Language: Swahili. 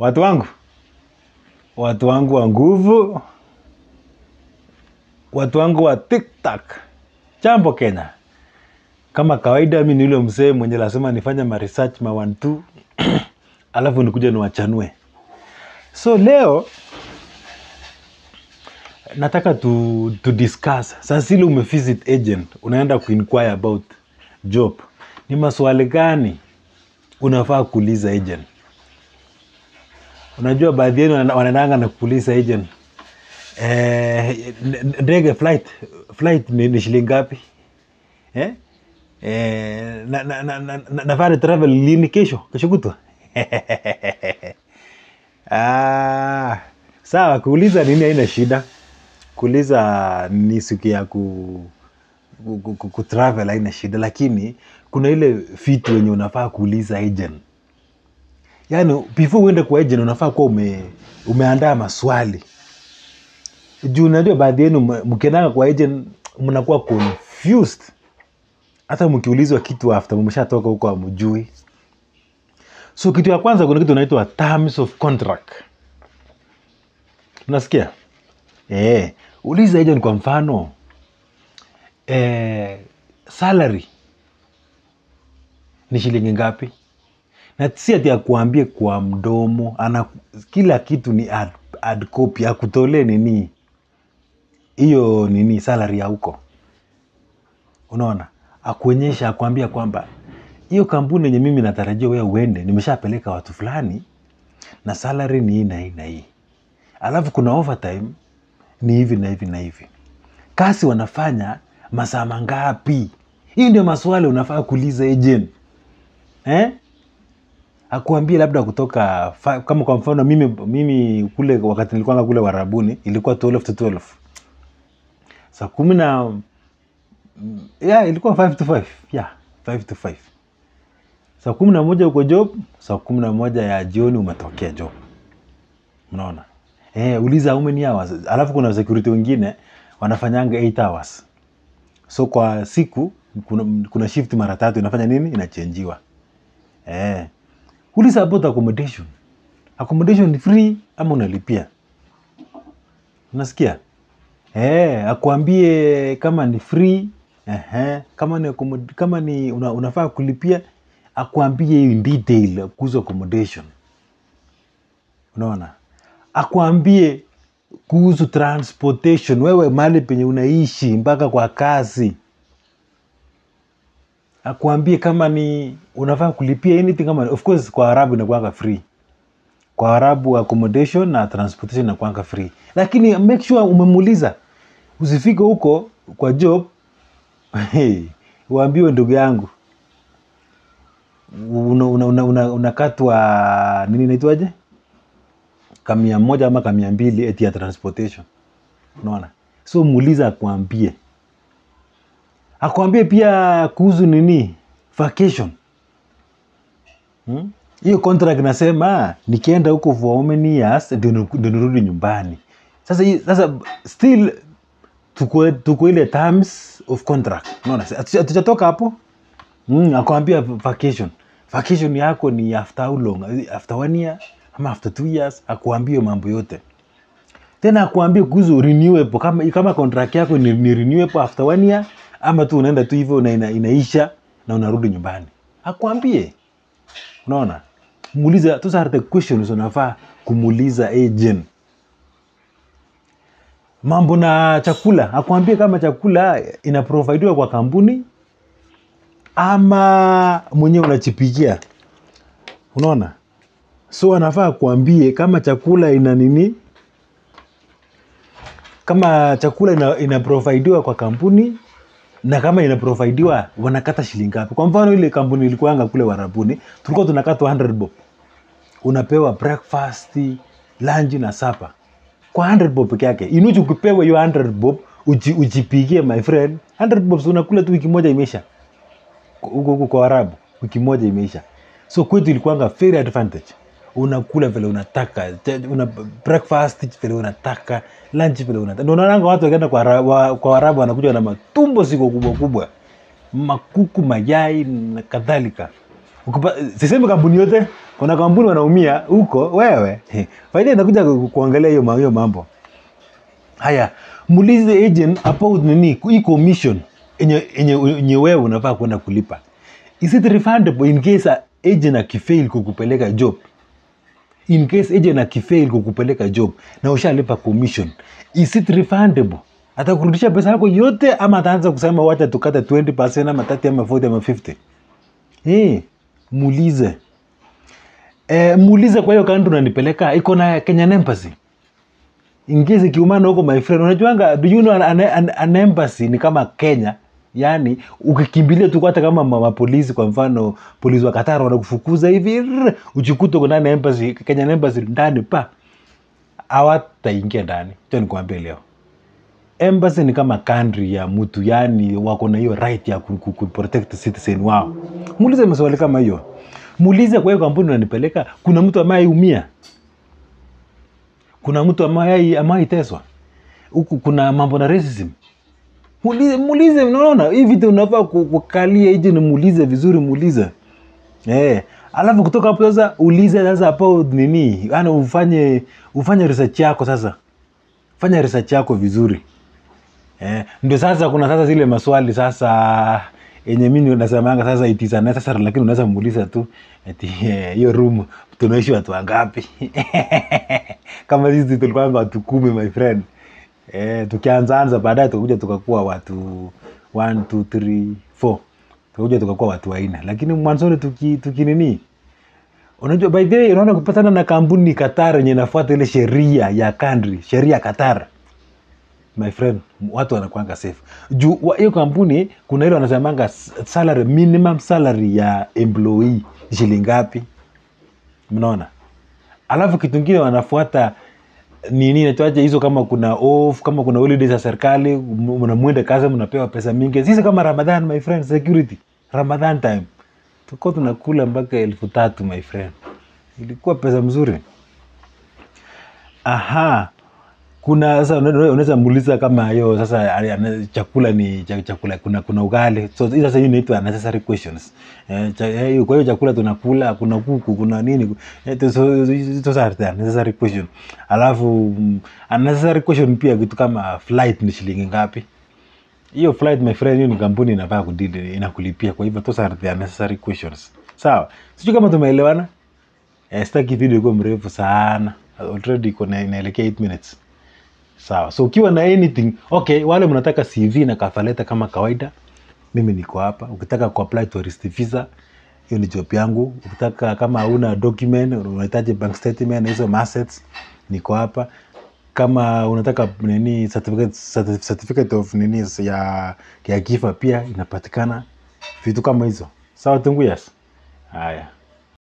Watu wangu wa nguvu, watu wangu wa TikTok. Jambo Kenya. Kama kawaida mimi ni yule mzee mwenye lazima nifanye ma research ma 1 2 alafu nikuja niwachanue. So leo nataka to discuss. Sasa ile umevisit agent, unaenda kuinquire about job. Ni maswali gani unafaa kuuliza agent? Unajua baadhi yenu wanaendanga na kuuliza agent, ndege flight ni shilingi ngapi? Nafaa travel lini kesho kutwa? Sawa, kuuliza nini haina shida. Kuuliza ni siku ya travel haina shida, lakini kuna ile vitu yenye unafaa kuuliza agent. Yaani before uende kwa agent unafaa kuwa umeandaa maswali. Juu unajua baadhi yenu mkienda kwa agent mnakuwa confused. Hata mkiulizwa kitu after mmeshatoka huko hamjui. So kitu ya kwanza kuna kitu inaitwa terms of contract. Unasikia? Uliza agent kwa mfano salary ni shilingi ngapi? Na si ati akuambie kwa mdomo, kila kitu ni ad copy, akutolee nini hiyo nini salary ya huko. Unaona? Akuonyesha, akwambia kwamba hiyo kampuni yenye mimi natarajia wewe uende, nimeshapeleka watu fulani na salary ni hii na hii na hii. Alafu kuna overtime ni hivi na hivi na hivi. Kazi wanafanya masaa mangapi? Hiyo ndio maswali unafaa kuuliza agent. Akuambie labda kutoka kama kwa mfano mimi kule wakati nilikuwa kule Warabuni ilikuwa 12 to 12. Saa 10 na ilikuwa 5 to 5. 5 to 5. Saa 11 uko job, saa 11 ya jioni umetokea job. Unaona? Uliza how many hours. Alafu kuna security wengine wanafanyanga 8 hours. So kwa siku kuna shift mara 3 inafanya nini? Inachangiwa. Uliza about accommodation. Accommodation ni free ama unalipia? Unasikia? Akuambie kama ni free, kama ni unafaa kulipia, akuambie in detail kuhusu accommodation. Unaona? Akuambie kuhusu transportation, wewe mahali penye unaishi mpaka kwa kazi. Akuambie kama ni unafaa kulipia anything, kama of course kwa Arabu inakuanga free. Kwa Arabu accommodation na transportation inakuanga free. Lakini make sure umemuuliza. Usifike huko kwa job, uambiwe ndugu yangu unakatwa nini inaitwaje? Kama 100 ama kama 200 eti ya transportation. Unaona? So muuliza akuambie. Akuambie pia kuhusu nini? Vacation. Hiyo contract nasema nikienda huko for how many years ndio nirudi nyumbani. Sasa still tuko ile terms of contract. Unaona? Hatujatoka hapo. Akuambia vacation. Vacation yako ni after how long? After 1 year ama after 2 years? Akuambie mambo yote. Tena akuambie kuhusu renewable, kama contract yako ni renewable after 1 year ama tu unaenda tu hivyo na inaisha na unarudi nyumbani. Akuambie. Unaona? Muuliza, those are the questions unafaa kumuuliza agent. Mambo na chakula, akuambie kama chakula inaprovidiwa kwa kampuni ama mwenyewe unajipikia. Unaona? So anafaa kuambie kama chakula ina nini? Kama chakula inaprovidiwa kwa kampuni na kama inaprovidiwa wanakata shilingi ngapi. Kwa mfano ile kampuni ilikuanga kule Warabuni, tulikuwa tunakatwa 100 bob. Unapewa breakfast, lunch na supper. Kwa 100 bob peke yake. Inuju ukipewa hiyo 100 bob ujipigie my friend. 100 bob unakula tu wiki moja imeisha. Huko kwa Arabu wiki moja imeisha. So kwetu ilikuanga very advantage. Unakula vile unataka, una breakfast vile unataka, lunch vile unataka. Ndio unaona watu wakienda kwa Arabu wanakuja na matumbo siko kubwa kubwa. Makuku, mayai na kadhalika. Sisemi kampuni yote, Kuna kampuni wanaumia huko wewe. Faida inakuja kuangalia hiyo mambo. Haya, muulize agent about nini hii commission yenye wewe unafaa kwenda kulipa. Is it refundable in case agent akifail kukupeleka job? In case agent akifail kukupeleka job na ushalipa commission, is it refundable? Atakurudisha pesa yako yote ama ataanza kusema wacha tukata 20% ama 30 ama 40 ama 50? Muulize. Muulize kwa hiyo country unanipeleka iko na Kenyan Embassy. In case ikiumana huko my friend, unajuanga, do you know an embassy ni kama Kenya? Yani ukikimbilia tu hata kama mapolisi, kwa mfano polisi wa Qatar wanakufukuza hivi, ujikuta uko ndani embassy, Kenyan Embassy ndani hawataingia ndani. Acha nikwambie leo. Embassy ni kama country ya mtu, yani wako na hiyo right ya kuprotect citizen wao. Muulize maswali kama hiyo. Muulize kwa hiyo kampuni unanipeleka kuna mtu ameumia? Kuna mtu ameiteswa? Huku kuna mambo na racism? Muulize, unaona? Hii vitu unafaa kukalia hivi, ni muulize vizuri, muulize. Alafu kutoka hapo sasa ulize sasa hapo nini? Yaani ufanye research yako sasa. Fanya research yako vizuri. Ndio sasa kuna sasa zile maswali sasa yenye mimi nasemanga sasa it is unnecessary, lakini unaweza muuliza tu eti hiyo room tunaishi watu wangapi? Kama sisi tulikuwa watu 10 my friend. Tukianza baadaye tukakuja tukakuwa watu 1 2 3 4. Tukakuja tukakuwa watu 4, lakini mwanzo tukinini. Unajua by the way unaona kupatana na kampuni Qatar yenye inafuata ile sheria ya country, sheria Qatar. My friend, watu wanakuanga safe. Juu hiyo kampuni kuna ile wanasemanga salary, minimum salary ya employee shilingi ngapi? Mnaona? Alafu kitu kingine wanafuata nini inaitwaje hizo, kama kuna off, kama kuna holidays za serikali, mnamuenda kazi mnapewa pesa mingi. Sisi kama Ramadan my friend, security. Ramadan time. Tuko tunakula mpaka 3,000 my friend. Ilikuwa pesa mzuri. Kuna sasa unaweza muuliza kama hiyo sasa chakula ni chakula, kuna ugali. So sasa hiyo inaitwa unnecessary questions. Kwa hiyo chakula tunakula, kuna kuku, kuna nini? Sasa unnecessary question. Alafu unnecessary question pia kitu kama flight ni shilingi ngapi? Hiyo flight my friend, hiyo ni kampuni inafaa kudili, inakulipia. Kwa hivyo those are the unnecessary questions. Sawa. Sijui kama tumeelewana. Sitaki video iko mrefu sana. Already iko inaelekea 8 minutes. Sawa. So ukiwa na anything, okay, wale mnataka CV na cover letter kama kawaida, mimi niko hapa. Ukitaka kuapply tourist visa, hiyo ni job yangu. Ukitaka kama una document, unahitaji bank statement na hizo assets, niko hapa. Kama unataka nini certificate of nini ya kifo pia inapatikana. Vitu kama hizo. Sawa tungu yes. Haya.